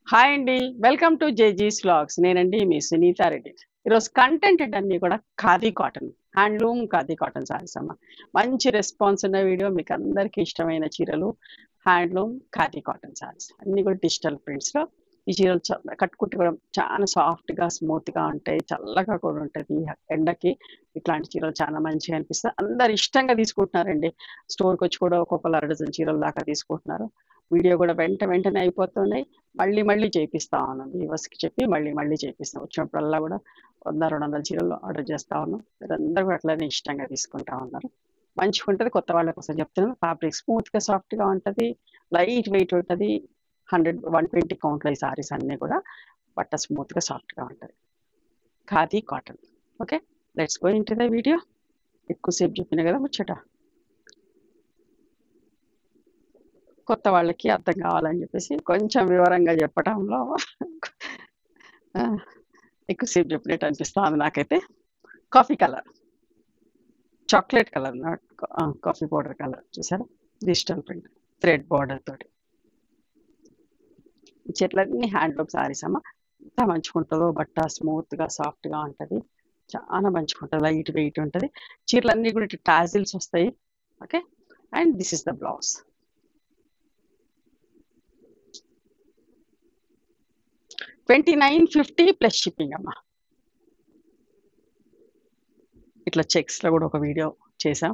Hi అండి. Welcome to జేజీస్ vlogs. నేనండి మీ సునీతారెడ్డి. ఈరోజు కంటెంట్ అన్నీ కూడా khadi cotton, handloom khadi cotton saris అమ్మ. మంచి రెస్పాన్స్ ఉన్న వీడియో, మీకు అందరికీ ఇష్టమైన చీరలు, హ్యాండ్లూమ్ ఖాదీ కాటన్ సారీస్ అన్నీ కూడా డిజిటల్ ప్రింట్స్లో. ఈ చీరలు కట్టుకుంటే కూడా చాలా సాఫ్ట్గా స్మూత్గా ఉంటాయి, చల్లగా కూడా ఉంటుంది. ఎండకి ఇట్లాంటి చీరలు చాలా మంచిగా అనిపిస్తాయి. అందరు ఇష్టంగా తీసుకుంటున్నారండి. స్టోర్కి వచ్చి కూడా ఒక్కొక్కరు అరడజన్ చీరలు దాకా తీసుకుంటున్నారు. వీడియో కూడా వెంటనే అయిపోతున్నాయి. మళ్ళీ చేపిస్తా ఉన్నాం. వ్యూవర్స్‌కి చెప్పి మళ్ళీ చేపిస్తాం. వచ్చినప్పుడల్లా కూడా 100, 200 చీరలు ఆర్డర్ చేస్తా ఉన్నాం. మీరందరూ కూడా అట్లనే ఇష్టంగా తీసుకుంటా ఉన్నారు. మంచిగుంటది. కొత్త వాళ్ళ కోసం చెప్తున్నాను. ఫ్యాబ్రిక్ స్మూత్‌గా, సాఫ్ట్‌గా ఉంటది. లైట్ వెయిట్ ఉంటది. 100, 120 కౌంట్‌లో ఈ సారీస్ అన్నీ కూడా. బట్ట స్మూత్‌గా, సాఫ్ట్‌గా ఉంటది. Khadi cotton. Okay. Let's go into the video. ఎక్కువసేపు చెప్పిన కదా ముచ్చట. కొత్త వాళ్ళకి అర్థం కావాలని చెప్పేసి కొంచెం వివరంగా చెప్పటంలో ఎక్కువసేపు చెప్పినట్టు అనిపిస్తుంది నాకైతే. Coffee colour, chocolate colour, not coffee powder colour. చూసారా? డిజిటల్ ప్రింట్, థ్రెడ్ బార్డర్ తోటి. ఈ చెట్లన్నీ హ్యాండ్లూమ్ సారీస్ అమ్మ. ఎంత మంచిగా ఉంటుందో, బట్ట స్మూత్గా సాఫ్ట్గా ఉంటుంది. చాలా మంచిగా ఉంటుంది, లైట్ వెయిట్ ఉంటుంది. చీరలన్నీ కూడా ఇటు టాజిల్స్ వస్తాయి. Okay. And this is the blouse. 2950 plus shipping అమ్మ. ఇట్లా చెక్స్లో కూడా ఒక వీడియో చేసాం.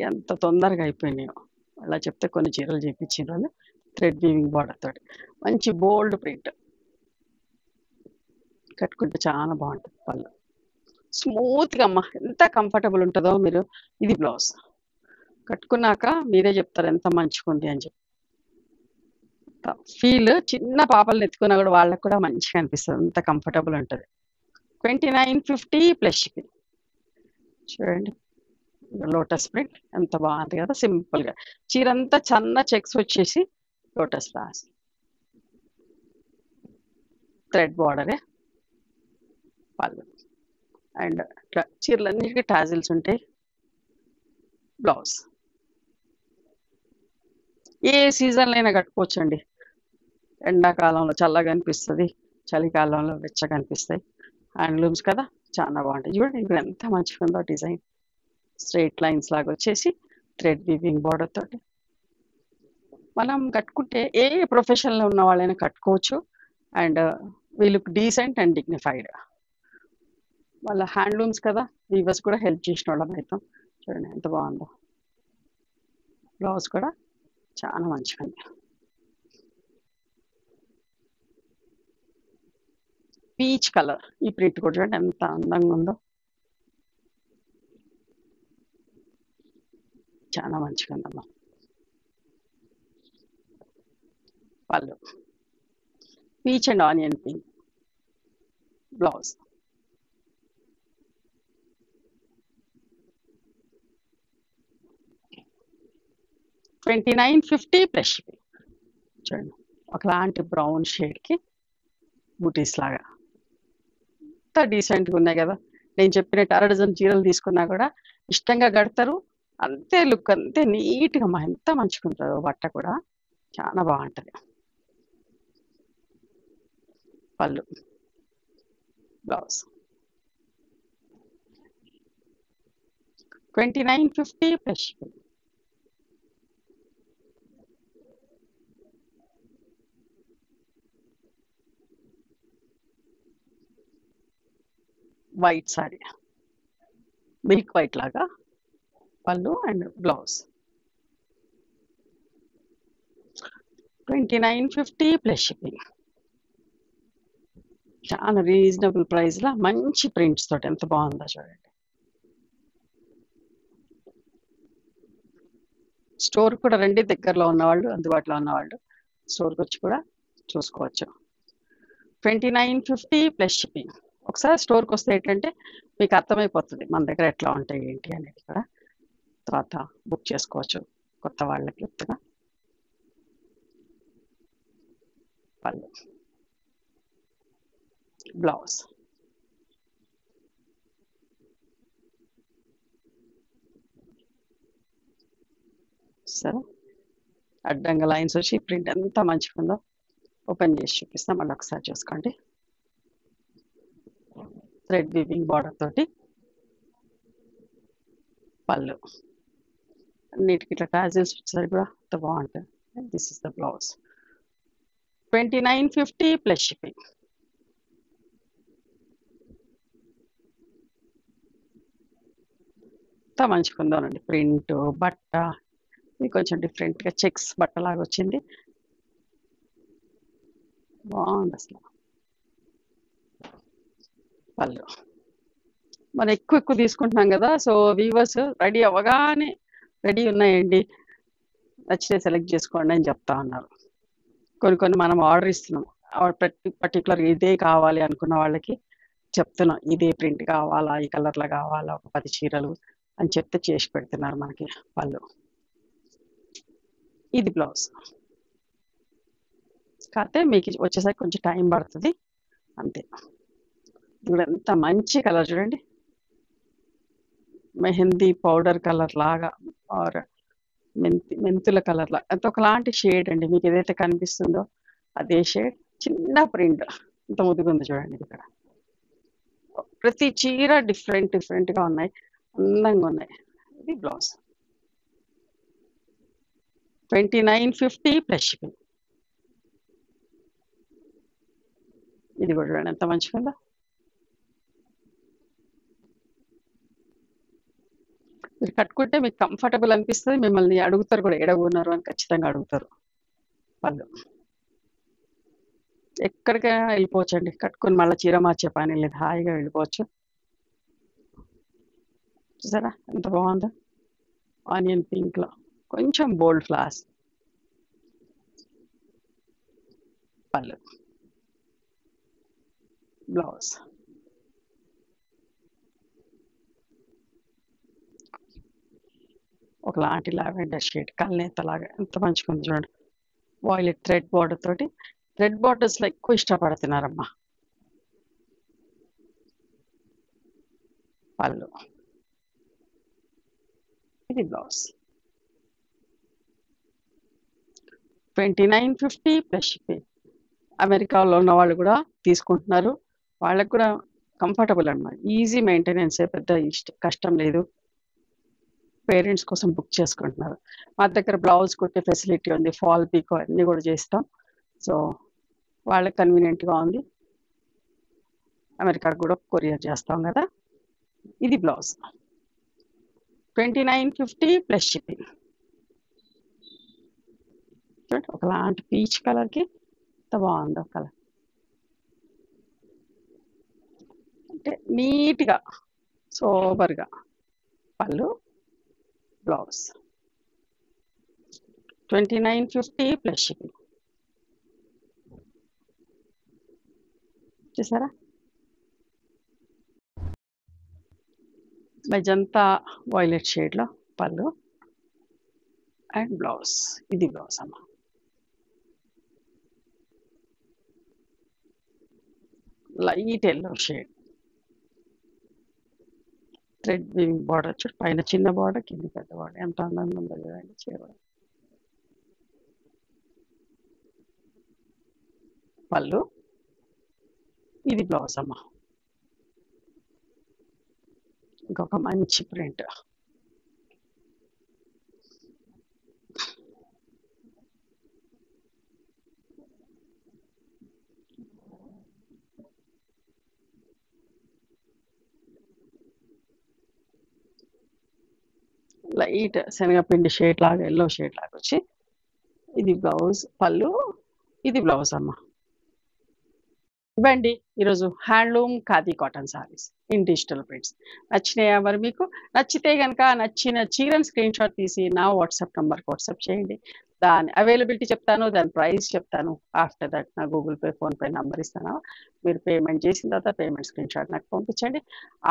ఎంత తొందరగా అయిపోయినాయో. అలా చెప్తే కొన్ని చీరలు చేయించిన వాళ్ళు. థ్రెడ్ వీవింగ్ బార్డర్ తోటి మంచి బోల్డ్ ప్రింట్. కట్టుకుంటే చాలా బాగుంటుంది. పళ్ళు స్మూత్గా అమ్మ, ఎంత కంఫర్టబుల్ ఉంటుందో. మీరు ఇది బ్లౌజ్ కట్టుకున్నాక మీరే చెప్తారు ఎంత మంచిగా ఉంది అని చెప్పి. ఫీల్ చిన్న పాపలు ఎత్తుకున్నా కూడా వాళ్ళకు కూడా మంచిగా అనిపిస్తుంది. అంత కంఫర్టబుల్ ఉంటుంది. 2950 ప్లస్ షిప్పింగ్. చూడండి, లోటస్ ప్రింట్ ఎంత బాగుంది కదా. సింపుల్గా చీర అంతా చిన్న చెక్స్ వచ్చేసి లోటస్ రాసి థ్రెడ్ బార్డరే పళ్ళు. అండ్ ఇట్లా చీరలన్నిటికీ టాజిల్స్ ఉంటాయి. బ్లౌజ్ ఏ సీజన్లో అయినా కట్టుకోవచ్చండి. ఎండాకాలంలో చల్లగా అనిపిస్తుంది, చలికాలంలో వెచ్చగా అనిపిస్తాయి. హ్యాండ్లూమ్స్ కదా, చాలా బాగుంటాయి. చూడండి ఇప్పుడు ఎంత మంచిగా ఉందో డిజైన్. స్ట్రైట్ లైన్స్ లాగా వచ్చేసి థ్రెడ్ వీవింగ్ బార్డర్ తోటి. మనం కట్టుకుంటే ఏ ప్రొఫెషన్లో ఉన్న వాళ్ళైనా కట్టుకోవచ్చు. అండ్ వీళ్ళు డీసెంట్ అండ్ డిగ్నిఫైడ్. వాళ్ళ హ్యాండ్లూమ్స్ కదా, వీవర్స్ కూడా హెల్ప్ చేసిన వాళ్ళం అవుతాం. చూడండి ఎంత బాగుందో. బ్లౌజ్ కూడా చాలా మంచిగా ఉంది. Peach colour. ఈ ప్రింట్ కూడా చూడండి ఎంత అందంగా ఉందో. చాలా మంచిగా ఉందమ్మా. పళ్ళు peach and onion pink. Blouse 2950 plus shipping. చూడండి ఒకలాంటి బ్రౌన్ షేడ్కి బూటీస్ లాగా ఎంత డీసెంట్గా ఉన్నాయి కదా. నేను చెప్పినట్టు అరడజన్ చీరలు తీసుకున్నా కూడా ఇష్టంగా కడతారు. అంతే లుక్, అంతే నీట్గా మా ఎంత మంచిగా ఉంటుందో బట్ట కూడా. చాలా బాగుంటుంది. పళ్ళు blouse 2950 plus shipping. White sorry, milk white లాగా పళ్ళు అండ్ బ్లౌజ్ 2950 ప్లస్ షిప్పింగ్. చాలా రీజనబుల్ ప్రైస్లో మంచి ప్రింట్స్ తోటి ఎంత బాగుందో చూడండి. స్టోర్ కూడా రండి, దగ్గరలో ఉన్నవాళ్ళు, అందుబాటులో ఉన్నవాళ్ళు స్టోర్కి వచ్చి కూడా చూసుకోవచ్చు. 2950 ప్లస్ షిప్పింగ్. ఒకసారి స్టోర్కి వస్తే ఏంటంటే మీకు అర్థమైపోతుంది మన దగ్గర ఎట్లా ఉంటాయి ఏంటి అనేది కూడా. తర్వాత బుక్ చేసుకోవచ్చు కొత్త వాళ్ళకి చెప్తున్నా. పళ్ళు బ్లౌజ్ సరే. అడ్డంగా లైన్స్ వచ్చి ప్రింట్ ఎంత మంచిగా ఉందో. ఓపెన్ చేసి చూపిస్తాం, మళ్ళీ ఒకసారి చూసుకోండి. థ్రెడ్ వీవింగ్ బార్డర్ తోటి పళ్ళు, అన్నిటికి ఇట్లా టాజిల్స్ వచ్చేసరికి కూడా అంత బాగుంటుంది. This is the blouse. 2950 plus shipping. అంతా మంచిగా ఉందోనండి. ప్రింట్ బట్ట ఇది కొంచెం డిఫరెంట్గా చెక్స్ బట్టలాగా వచ్చింది, బాగుంది అసలు. పళ్ళు మనం ఎక్కువ తీసుకుంటున్నాం కదా, సో వీవర్స్ రెడీ అవ్వగానే రెడీ ఉన్నాయండి, నచ్చితే సెలెక్ట్ చేసుకోండి అని చెప్తా ఉన్నారు. కొన్ని మనం ఆర్డర్ ఇస్తున్నాం, పర్టికులర్ ఇదే కావాలి అనుకున్న వాళ్ళకి చెప్తున్నాం, ఇదే ప్రింట్ కావాలా, ఈ కలర్లో కావాలా, ఒక 10 చీరలు అని చెప్తే చేసి పెడుతున్నారు మనకి. పళ్ళు, ఇది బ్లౌజ్. కాకపోతే మీకు వచ్చేసరికి కొంచెం టైం పడుతుంది అంతే. ఇప్పుడు ఎంత మంచి కలర్ చూడండి, మెహందీ పౌడర్ కలర్ లాగా ఆర్ మెంతుల కలర్ లాగా, అంత ఒకలాంటి షేడ్ అండి. మీకు ఏదైతే కనిపిస్తుందో అదే షేడ్, చిన్న ప్రింట్, ఇంత ముద్దుగా ఉంది చూడండి. ఇక్కడ ప్రతి చీర డిఫరెంట్గా ఉన్నాయి, అందంగా ఉన్నాయి. ఇది బ్లౌజ్. 2950 plus shipping. ఇది కూడా చూడండి ఎంత మంచిగా ఉందో. మీరు కట్టుకుంటే మీకు కంఫర్టబుల్ అనిపిస్తుంది, మిమ్మల్ని అడుగుతారు కూడా ఎడగొన్నారు అని ఖచ్చితంగా అడుగుతారు. వాళ్ళు ఎక్కడికైనా వెళ్ళిపోవచ్చు అండి, కట్టుకుని మళ్ళీ చీర మార్చే పని లేదు, హాయిగా వెళ్ళిపోవచ్చు. చూసారా ఎంత బాగుందో, ఆనియన్ పింక్లో కొంచెం బోల్డ్ ఫ్లవర్స్. పళ్ళు, బ్లౌజ్. ఒకలాంటి లావెండర్ షేడ్, కల్నేతలాగా ఎంత మంచిగా ఉంది చూడండి. వాయిలెట్ థ్రెడ్ బార్డర్ తోటి, థ్రెడ్ బార్డర్స్లో ఎక్కువ ఇష్టపడుతున్నారమ్మా. పళ్ళు, ఇది బ్లౌజ్. 2950 plus shipping. అమెరికాలో ఉన్న వాళ్ళు కూడా తీసుకుంటున్నారు, వాళ్ళకు కూడా కంఫర్టబుల్ అనమాట, ఈజీ మెయింటెనెన్స్, పెద్ద కష్టం లేదు. పేరెంట్స్ కోసం బుక్ చేసుకుంటున్నారు. మా దగ్గర బ్లౌజ్ కుట్టే ఫెసిలిటీ ఉంది, ఫాల్ పీకో అన్నీ కూడా చేస్తాం. సో వాళ్ళకి కన్వీనియంట్గా ఉంది, అమెరికాకు కూడా కొరియర్ చేస్తాం కదా. ఇది బ్లౌజ్. 2950 plus shipping. చూడండి ఒకలాంటి పీచ్ కలర్కి ఎంత బాగుందో కలర్, అంటే నీట్గా సోబర్గా. పళ్ళు, బ్లౌజ్. 2950 plus shipping. చూసారా మెజంతా వాయిలెట్ షేడ్లో పళ్ళు అండ్ బ్లౌజ్. ఇది బ్లౌజ్ అమ్మ. Light yellow shade, thread weaving border చూడు, పైన చిన్న బార్డర్ కింద పెద్ద బార్డర్, ఎంత అందంగా ఉందో చూడండి చీర. పళ్ళు, ఇది బ్లౌజ్ అమ్మ. ఇంకొక మంచి ప్రింట్, లైట్ శనగపిండి షేడ్ లాగా, ఎల్లో షేడ్ లాగా వచ్చి, ఇది బ్లౌజ్. పళ్ళు, ఇది బ్లౌజ్ అమ్మ. ఇవ్వండి ఈరోజు handloom khadi cotton saris in digital prints. నచ్చినాయా మరి? మీకు నచ్చితే కనుక నచ్చిన చీరను స్క్రీన్ షాట్ తీసి నా వాట్సాప్ నెంబర్కి వాట్సాప్ చేయండి. దాని అవైలబిలిటీ చెప్తాను, దాని ప్రైస్ చెప్తాను. ఆఫ్టర్ దట్ నా గూగుల్ పే, ఫోన్పే నెంబర్ ఇస్తాను. మీరు పేమెంట్ చేసిన తర్వాత పేమెంట్ స్క్రీన్ షాట్ నాకు పంపించండి.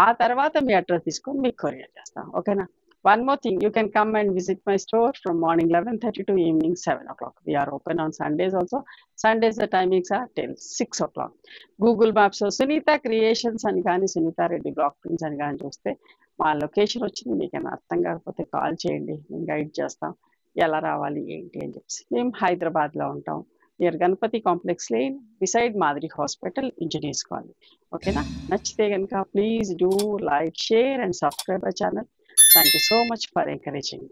ఆ తర్వాత మీ అడ్రస్ తీసుకొని మీకు కొరియర్ చేస్తాను. ఓకేనా? One more thing, you can come and visit my store from morning 11:30 to evening 7 o'clock. We are open on Sundays also. Sundays the timings are till 6 o'clock. Google Maps లో Sunitha creations అని కానీ, Sunitha Reddy block prints అని కానీ చూస్తే మా location వచ్చింది. మీకు అర్థం కాకపోతే కాల్ చేయండి, మేము గైడ్ చేస్తాం ఎలా రావాలి ఏంటి అని చెప్పి. మేము హైదరాబాద్లో ఉంటాం, near Ganapati complex lane beside మాదిరి హాస్పిటల్ ఇంజనీర్స్ కాలనీ. ఓకేనా? నచ్చితే కనుక please do like, share and subscribe our channel. Thank you so much for encouraging.